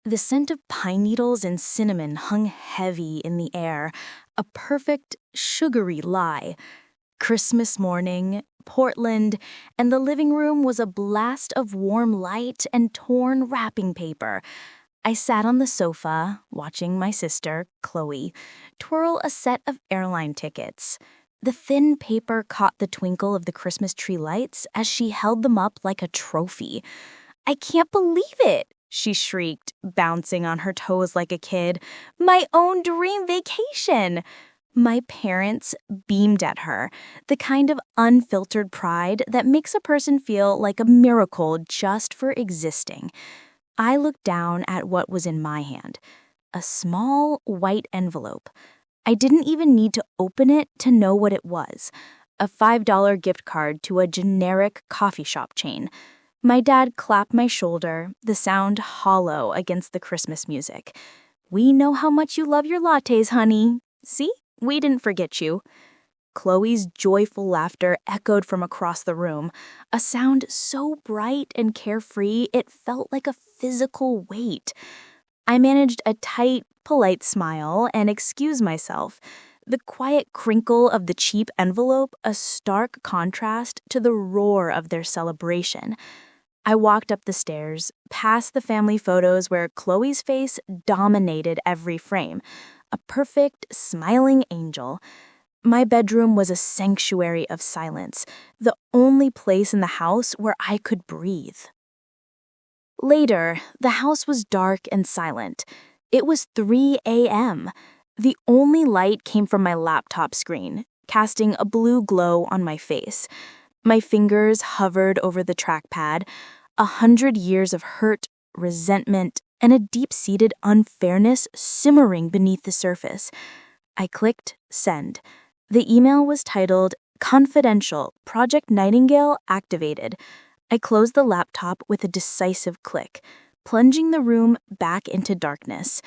The scent of pine needles and cinnamon hung heavy in the air, a perfect, sugary lie. Christmas morning, Portland, and the living room was a blast of warm light and torn wrapping paper. I sat on the sofa, watching my sister, Chloe, twirl a set of airline tickets. The thin paper caught the twinkle of the Christmas tree lights as she held them up like a trophy. "I can't believe it!" she shrieked, bouncing on her toes like a kid. "My own dream vacation!" My parents beamed at her, the kind of unfiltered pride that makes a person feel like a miracle just for existing. I looked down at what was in my hand, a small white envelope. I didn't even need to open it to know what it was, a $5 gift card to a generic coffee shop chain. My dad clapped my shoulder, the sound hollow against the Christmas music. "We know how much you love your lattes, honey. See, we didn't forget you." Chloe's joyful laughter echoed from across the room, a sound so bright and carefree it felt like a physical weight. I managed a tight, polite smile and excused myself, the quiet crinkle of the cheap envelope a stark contrast to the roar of their celebration. I walked up the stairs, past the family photos where Chloe's face dominated every frame, a perfect, smiling angel. My bedroom was a sanctuary of silence, the only place in the house where I could breathe. Later, the house was dark and silent. It was 3 a.m. The only light came from my laptop screen, casting a blue glow on my face. My fingers hovered over the trackpad, 100 years of hurt, resentment, and a deep-seated unfairness simmering beneath the surface. I clicked send. The email was titled, "Confidential, Project Nightingale activated." I closed the laptop with a decisive click, plunging the room back into darkness.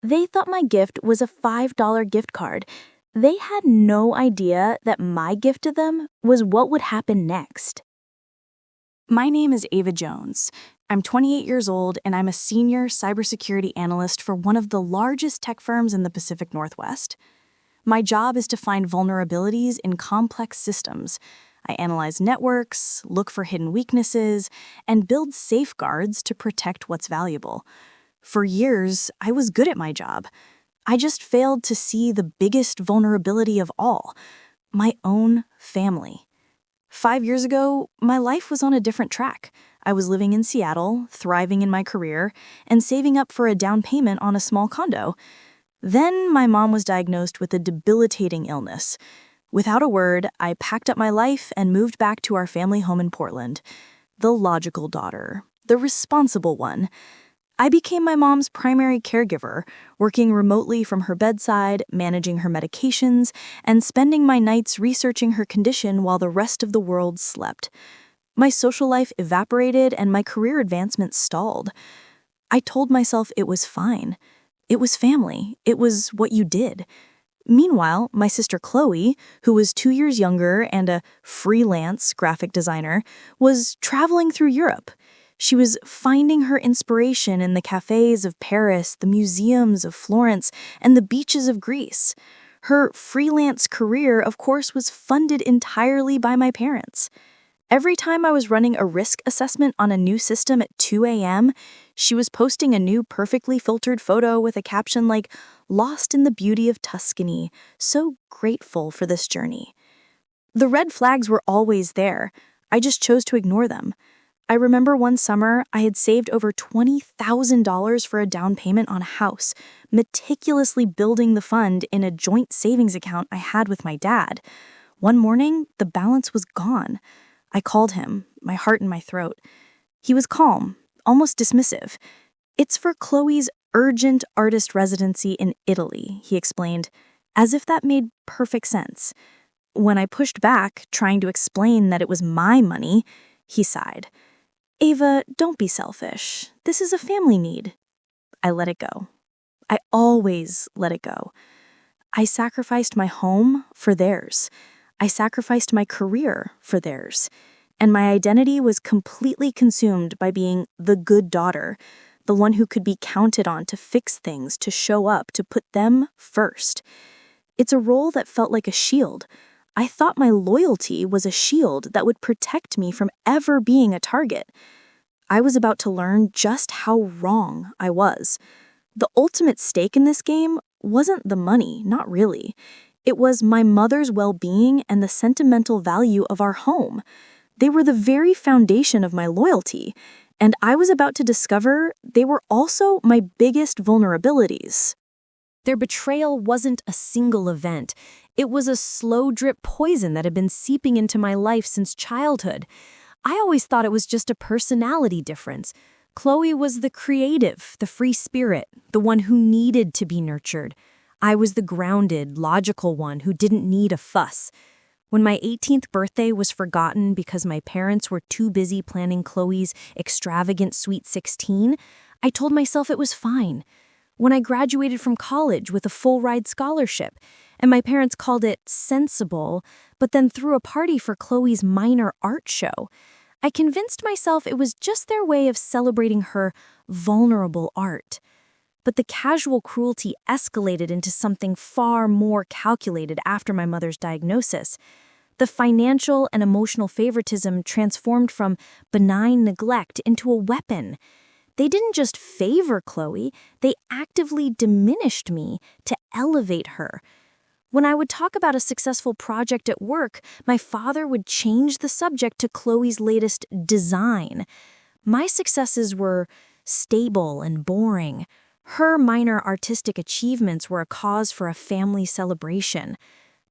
They thought my gift was a $5 gift card. They had no idea that my gift to them was what would happen next. My name is Ava Jones. I'm 28 years old, and I'm a senior cybersecurity analyst for one of the largest tech firms in the Pacific Northwest. My job is to find vulnerabilities in complex systems. I analyze networks, look for hidden weaknesses, and build safeguards to protect what's valuable. For years, I was good at my job. I just failed to see the biggest vulnerability of all, my own family. 5 years ago, my life was on a different track. I was living in Seattle, thriving in my career, and saving up for a down payment on a small condo. Then my mom was diagnosed with a debilitating illness. Without a word, I packed up my life and moved back to our family home in Portland. The logical daughter, the responsible one. I became my mom's primary caregiver, working remotely from her bedside, managing her medications, and spending my nights researching her condition while the rest of the world slept. My social life evaporated and my career advancement stalled. I told myself it was fine. It was family. It was what you did. Meanwhile, my sister Chloe, who was 2 years younger and a freelance graphic designer, was traveling through Europe. She was finding her inspiration in the cafes of Paris, the museums of Florence, and the beaches of Greece. Her freelance career, of course, was funded entirely by my parents. Every time I was running a risk assessment on a new system at 2 a.m., she was posting a new perfectly filtered photo with a caption like, "Lost in the beauty of Tuscany, so grateful for this journey." The red flags were always there. I just chose to ignore them. I remember one summer, I had saved over $20,000 for a down payment on a house, meticulously building the fund in a joint savings account I had with my dad. One morning, the balance was gone. I called him, my heart in my throat. He was calm, almost dismissive. "It's for Chloe's urgent artist residency in Italy," he explained, as if that made perfect sense. When I pushed back, trying to explain that it was my money, he sighed. "Ava, don't be selfish. This is a family need." I let it go. I always let it go. I sacrificed my home for theirs. I sacrificed my career for theirs. And my identity was completely consumed by being the good daughter, the one who could be counted on to fix things, to show up, to put them first. It's a role that felt like a shield. I thought my loyalty was a shield that would protect me from ever being a target. I was about to learn just how wrong I was. The ultimate stake in this game wasn't the money, not really. It was my mother's well-being and the sentimental value of our home. They were the very foundation of my loyalty, and I was about to discover they were also my biggest vulnerabilities. Their betrayal wasn't a single event. It was a slow drip poison that had been seeping into my life since childhood. I always thought it was just a personality difference. Chloe was the creative, the free spirit, the one who needed to be nurtured. I was the grounded, logical one who didn't need a fuss. When my 18th birthday was forgotten because my parents were too busy planning Chloe's extravagant Sweet 16, I told myself it was fine. When I graduated from college with a full-ride scholarship, and my parents called it sensible, but then threw a party for Chloe's minor art show, I convinced myself it was just their way of celebrating her vulnerable art. But the casual cruelty escalated into something far more calculated after my mother's diagnosis. The financial and emotional favoritism transformed from benign neglect into a weapon. They didn't just favor Chloe, they actively diminished me to elevate her. When I would talk about a successful project at work, my father would change the subject to Chloe's latest design. My successes were stable and boring. Her minor artistic achievements were a cause for a family celebration.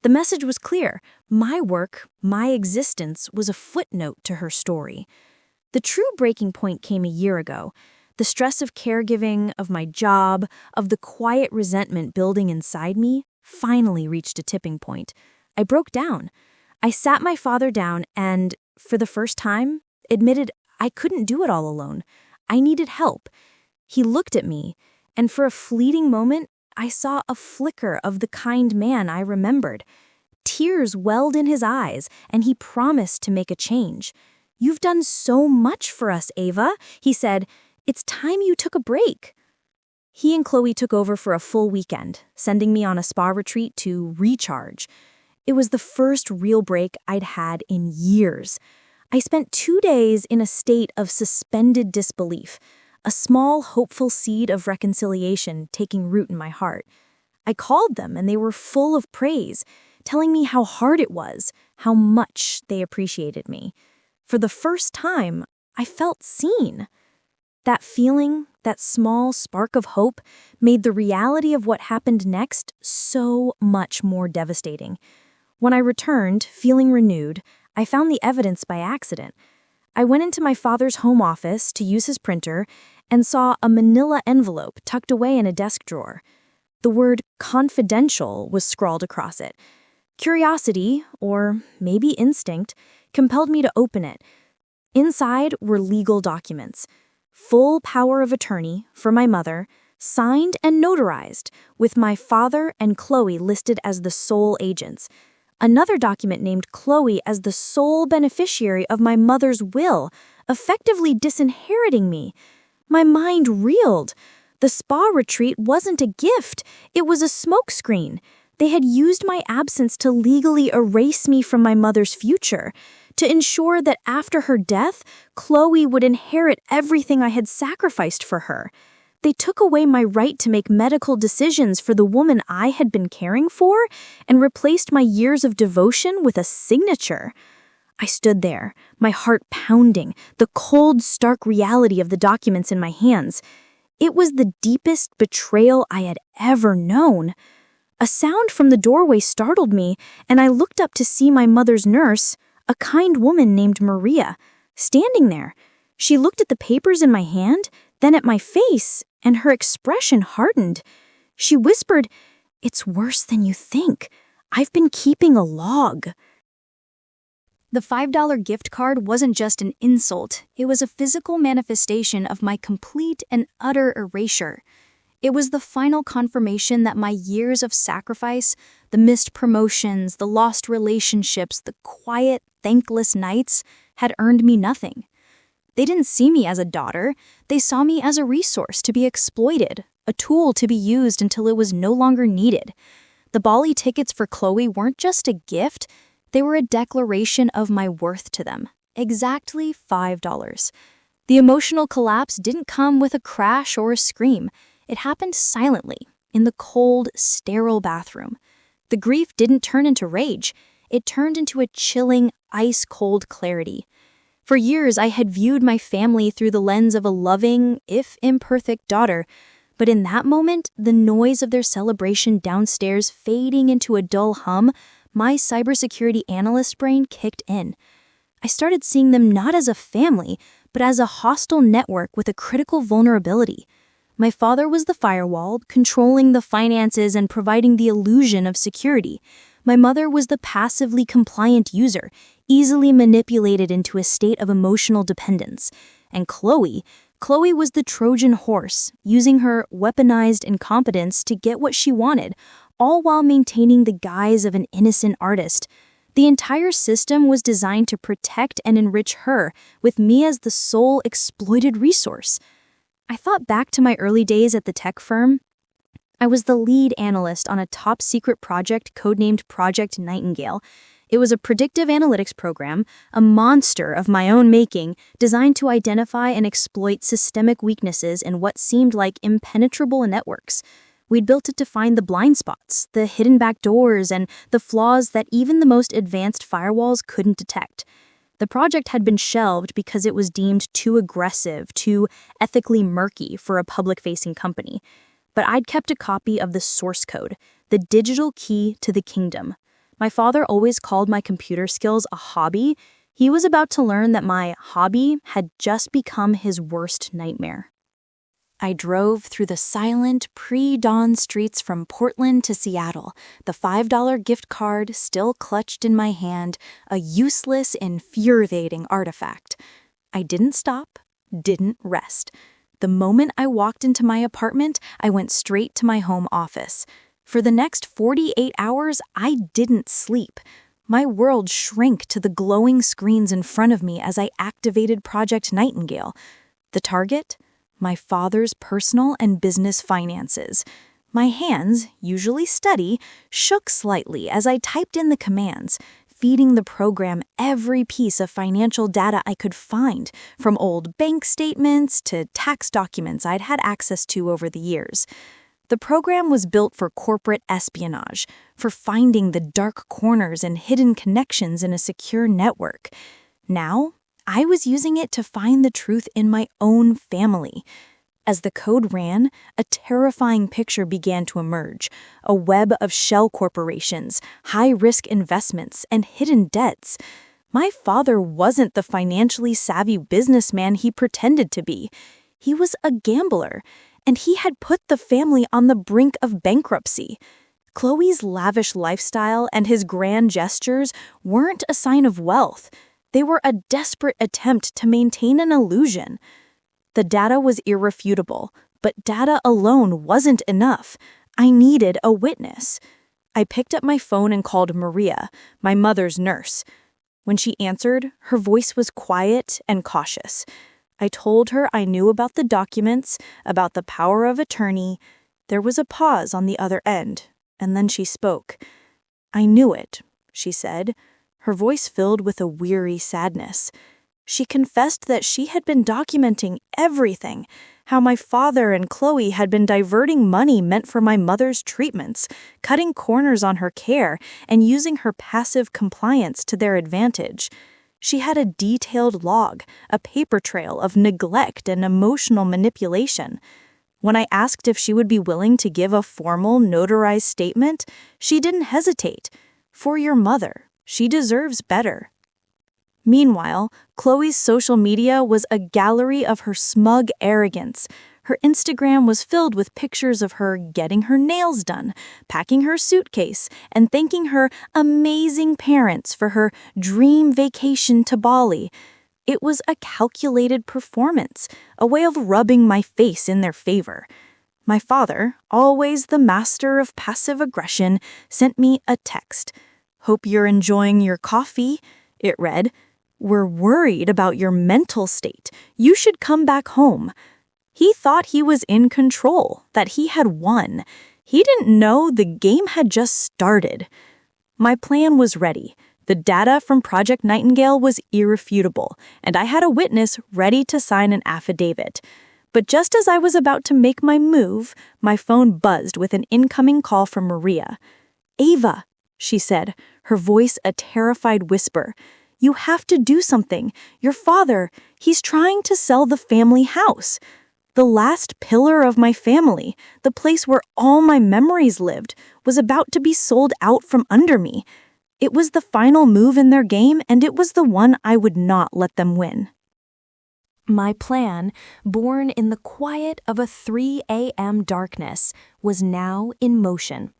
The message was clear. My work, my existence, was a footnote to her story. The true breaking point came a year ago. The stress of caregiving, of my job, of the quiet resentment building inside me finally reached a tipping point. I broke down. I sat my father down and, for the first time, admitted I couldn't do it all alone. I needed help. He looked at me, and for a fleeting moment, I saw a flicker of the kind man I remembered. Tears welled in his eyes, and he promised to make a change. "You've done so much for us, Ava," he said. "It's time you took a break." He and Chloe took over for a full weekend, sending me on a spa retreat to recharge. It was the first real break I'd had in years. I spent 2 days in a state of suspended disbelief, a small, hopeful seed of reconciliation taking root in my heart. I called them, and they were full of praise, telling me how hard it was, how much they appreciated me. For the first time, I felt seen. That feeling, that small spark of hope, made the reality of what happened next so much more devastating. When I returned, feeling renewed, I found the evidence by accident. I went into my father's home office to use his printer and saw a manila envelope tucked away in a desk drawer. The word confidential was scrawled across it. Curiosity, or maybe instinct, compelled me to open it. Inside were legal documents. Full power of attorney for my mother, signed and notarized, with my father and Chloe listed as the sole agents. Another document named Chloe as the sole beneficiary of my mother's will, effectively disinheriting me. My mind reeled. The spa retreat wasn't a gift, it was a smokescreen. They had used my absence to legally erase me from my mother's future, to ensure that after her death, Chloe would inherit everything I had sacrificed for her. They took away my right to make medical decisions for the woman I had been caring for and replaced my years of devotion with a signature. I stood there, my heart pounding, the cold, stark reality of the documents in my hands. It was the deepest betrayal I had ever known. A sound from the doorway startled me, and I looked up to see my mother's nurse, a kind woman named Maria, standing there. She looked at the papers in my hand, then at my face, and her expression hardened. She whispered, "It's worse than you think. I've been keeping a log." The $5 gift card wasn't just an insult, it was a physical manifestation of my complete and utter erasure. It was the final confirmation that my years of sacrifice, the missed promotions, the lost relationships, the quiet, thankless nights, had earned me nothing. They didn't see me as a daughter. They saw me as a resource to be exploited, a tool to be used until it was no longer needed. The Bali tickets for Chloe weren't just a gift, they were a declaration of my worth to them. Exactly $5. The emotional collapse didn't come with a crash or a scream. It happened silently, in the cold, sterile bathroom. The grief didn't turn into rage. It turned into a chilling, ice-cold clarity. For years, I had viewed my family through the lens of a loving, if imperfect, daughter. But in that moment, the noise of their celebration downstairs fading into a dull hum, my cybersecurity analyst brain kicked in. I started seeing them not as a family, but as a hostile network with a critical vulnerability. My father was the firewall, controlling the finances and providing the illusion of security. My mother was the passively compliant user, easily manipulated into a state of emotional dependence. And Chloe was the Trojan horse, using her weaponized incompetence to get what she wanted, all while maintaining the guise of an innocent artist. The entire system was designed to protect and enrich her, with me as the sole exploited resource. I thought back to my early days at the tech firm. I was the lead analyst on a top-secret project codenamed Project Nightingale. It was a predictive analytics program, a monster of my own making, designed to identify and exploit systemic weaknesses in what seemed like impenetrable networks. We'd built it to find the blind spots, the hidden backdoors, and the flaws that even the most advanced firewalls couldn't detect. The project had been shelved because it was deemed too aggressive, too ethically murky for a public-facing company. But I'd kept a copy of the source code, the digital key to the kingdom. My father always called my computer skills a hobby. He was about to learn that my hobby had just become his worst nightmare. I drove through the silent, pre-dawn streets from Portland to Seattle, the $5 gift card still clutched in my hand, a useless, infuriating artifact. I didn't stop, didn't rest. The moment I walked into my apartment, I went straight to my home office. For the next 48 hours, I didn't sleep. My world shrank to the glowing screens in front of me as I activated Project Nightingale. The target? My father's personal and business finances. My hands, usually steady, shook slightly as I typed in the commands, feeding the program every piece of financial data I could find, from old bank statements to tax documents I'd had access to over the years. The program was built for corporate espionage, for finding the dark corners and hidden connections in a secure network. Now, I was using it to find the truth in my own family. As the code ran, a terrifying picture began to emerge, a web of shell corporations, high-risk investments, and hidden debts. My father wasn't the financially savvy businessman he pretended to be. He was a gambler, and he had put the family on the brink of bankruptcy. Chloe's lavish lifestyle and his grand gestures weren't a sign of wealth. They were a desperate attempt to maintain an illusion. The data was irrefutable, but data alone wasn't enough. I needed a witness. I picked up my phone and called Maria, my mother's nurse. When she answered, her voice was quiet and cautious. I told her I knew about the documents, about the power of attorney. There was a pause on the other end, and then she spoke. "I knew it," she said, her voice filled with a weary sadness. She confessed that she had been documenting everything, how my father and Chloe had been diverting money meant for my mother's treatments, cutting corners on her care, and using her passive compliance to their advantage. She had a detailed log, a paper trail of neglect and emotional manipulation. When I asked if she would be willing to give a formal, notarized statement, she didn't hesitate. "For your mother, she deserves better." Meanwhile, Chloe's social media was a gallery of her smug arrogance. Her Instagram was filled with pictures of her getting her nails done, packing her suitcase, and thanking her amazing parents for her dream vacation to Bali. It was a calculated performance, a way of rubbing my face in their favor. My father, always the master of passive aggression, sent me a text. "Hope you're enjoying your coffee," it read. We're worried about your mental state. You should come back home." He thought he was in control, that he had won. He didn't know the game had just started. My plan was ready. The data from Project Nightingale was irrefutable, and I had a witness ready to sign an affidavit. But just as I was about to make my move, my phone buzzed with an incoming call from Maria. "Ava," she said, her voice a terrified whisper. "You have to do something. Your father, he's trying to sell the family house. The last pillar of my family, the place where all my memories lived, was about to be sold out from under me. It was the final move in their game, and it was the one I would not let them win." My plan, born in the quiet of a 3 a.m. darkness, was now in motion.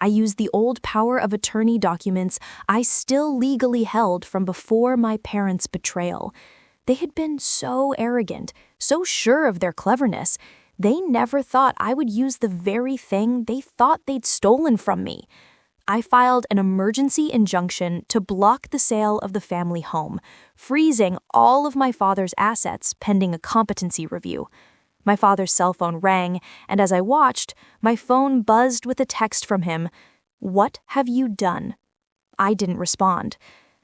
I used the old power of attorney documents I still legally held from before my parents' betrayal. They had been so arrogant, so sure of their cleverness, they never thought I would use the very thing they thought they'd stolen from me. I filed an emergency injunction to block the sale of the family home, freezing all of my father's assets pending a competency review. My father's cell phone rang, and as I watched, my phone buzzed with a text from him. "What have you done?" I didn't respond.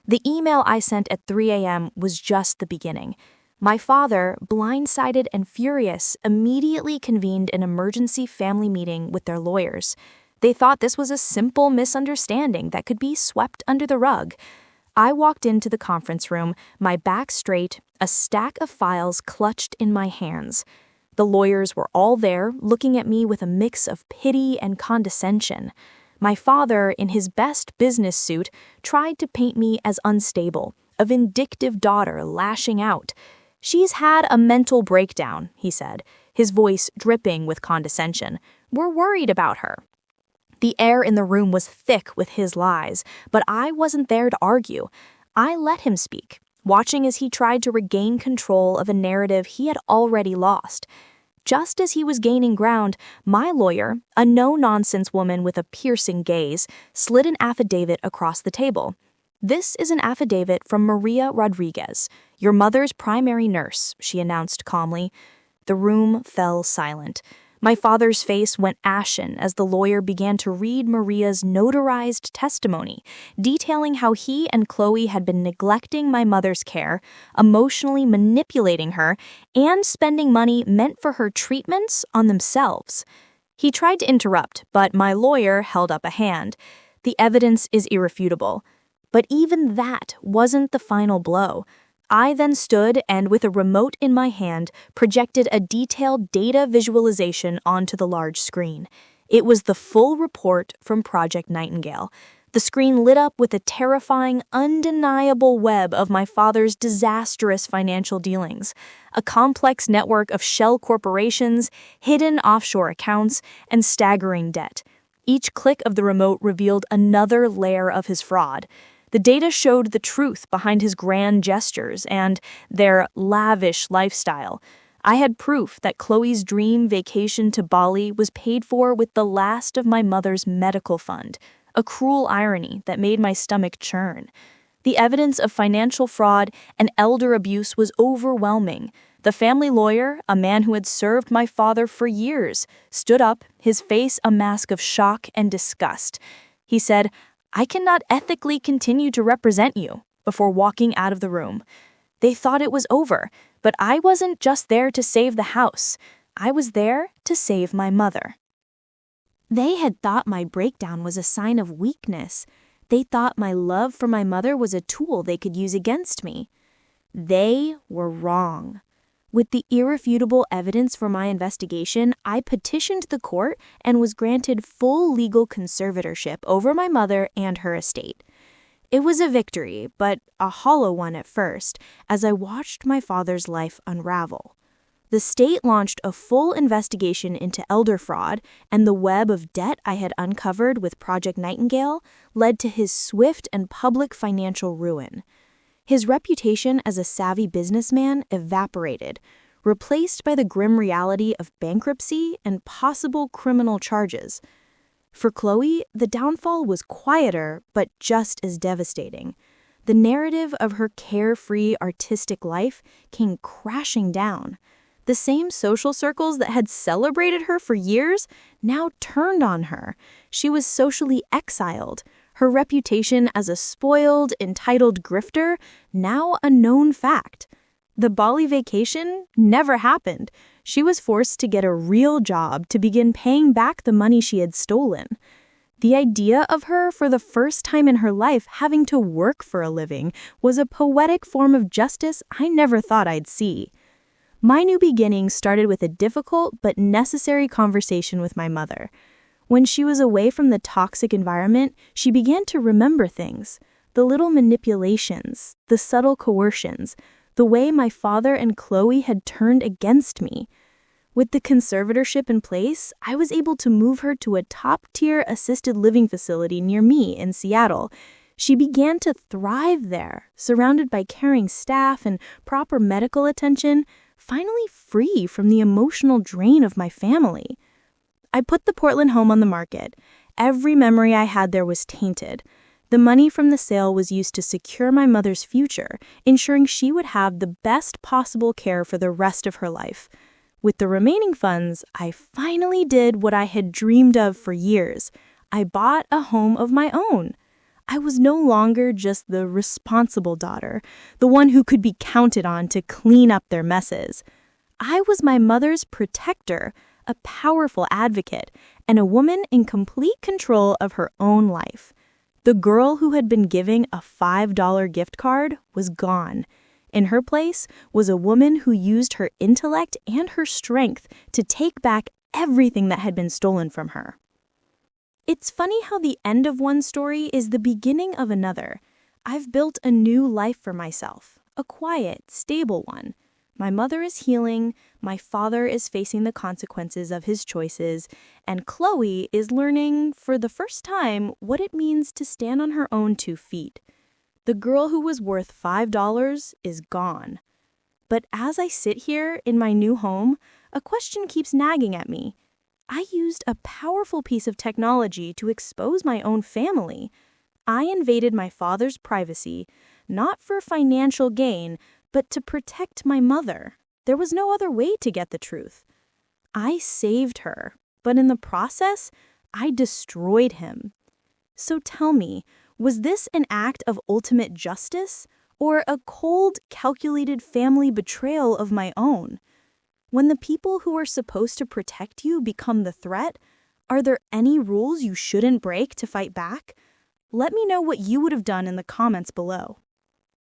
The email I sent at 3 a.m. was just the beginning. My father, blindsided and furious, immediately convened an emergency family meeting with their lawyers. They thought this was a simple misunderstanding that could be swept under the rug. I walked into the conference room, my back straight, a stack of files clutched in my hands. The lawyers were all there, looking at me with a mix of pity and condescension. My father, in his best business suit, tried to paint me as unstable, a vindictive daughter lashing out. "She's had a mental breakdown," he said, his voice dripping with condescension. "We're worried about her." The air in the room was thick with his lies, but I wasn't there to argue. I let him speak, watching as he tried to regain control of a narrative he had already lost. Just as he was gaining ground, my lawyer, a no-nonsense woman with a piercing gaze, slid an affidavit across the table. "This is an affidavit from Maria Rodriguez, your mother's primary nurse," she announced calmly. The room fell silent. My father's face went ashen as the lawyer began to read Maria's notarized testimony, detailing how he and Chloe had been neglecting my mother's care, emotionally manipulating her, and spending money meant for her treatments on themselves. He tried to interrupt, but my lawyer held up a hand. "The evidence is irrefutable." But even that wasn't the final blow. I then stood and, with a remote in my hand, projected a detailed data visualization onto the large screen. It was the full report from Project Nightingale. The screen lit up with a terrifying, undeniable web of my father's disastrous financial dealings, a complex network of shell corporations, hidden offshore accounts, and staggering debt. Each click of the remote revealed another layer of his fraud. The data showed the truth behind his grand gestures and their lavish lifestyle. I had proof that Chloe's dream vacation to Bali was paid for with the last of my mother's medical fund, a cruel irony that made my stomach churn. The evidence of financial fraud and elder abuse was overwhelming. The family lawyer, a man who had served my father for years, stood up, his face a mask of shock and disgust. He said, "I cannot ethically continue to represent you," before walking out of the room. They thought it was over, but I wasn't just there to save the house. I was there to save my mother. They had thought my breakdown was a sign of weakness. They thought my love for my mother was a tool they could use against me. They were wrong. With the irrefutable evidence for my investigation, I petitioned the court and was granted full legal conservatorship over my mother and her estate. It was a victory, but a hollow one at first, as I watched my father's life unravel. The state launched a full investigation into elder fraud, and the web of debt I had uncovered with Project Nightingale led to his swift and public financial ruin. His reputation as a savvy businessman evaporated, replaced by the grim reality of bankruptcy and possible criminal charges. For Chloe, the downfall was quieter, but just as devastating. The narrative of her carefree, artistic life came crashing down. The same social circles that had celebrated her for years now turned on her. She was socially exiled. Her reputation as a spoiled, entitled grifter, now a known fact. The Bali vacation never happened. She was forced to get a real job to begin paying back the money she had stolen. The idea of her, for the first time in her life, having to work for a living was a poetic form of justice I never thought I'd see. My new beginning started with a difficult but necessary conversation with my mother. When she was away from the toxic environment, she began to remember things. The little manipulations, the subtle coercions, the way my father and Chloe had turned against me. With the conservatorship in place, I was able to move her to a top-tier assisted living facility near me in Seattle. She began to thrive there, surrounded by caring staff and proper medical attention, finally free from the emotional drain of my family. I put the Portland home on the market. Every memory I had there was tainted. The money from the sale was used to secure my mother's future, ensuring she would have the best possible care for the rest of her life. With the remaining funds, I finally did what I had dreamed of for years. I bought a home of my own. I was no longer just the responsible daughter, the one who could be counted on to clean up their messes. I was my mother's protector, a powerful advocate, and a woman in complete control of her own life. The girl who had been giving a $5 gift card was gone. In her place was a woman who used her intellect and her strength to take back everything that had been stolen from her. It's funny how the end of one story is the beginning of another. I've built a new life for myself, a quiet, stable one. My mother is healing, my father is facing the consequences of his choices, and Chloe is learning, for the first time, what it means to stand on her own 2 feet. The girl who was worth $5 is gone. But as I sit here in my new home, a question keeps nagging at me. I used a powerful piece of technology to expose my own family. I invaded my father's privacy, not for financial gain, but to protect my mother. There was no other way to get the truth. I saved her, but in the process, I destroyed him. So tell me, was this an act of ultimate justice, or a cold, calculated family betrayal of my own? When the people who are supposed to protect you become the threat, are there any rules you shouldn't break to fight back? Let me know what you would have done in the comments below.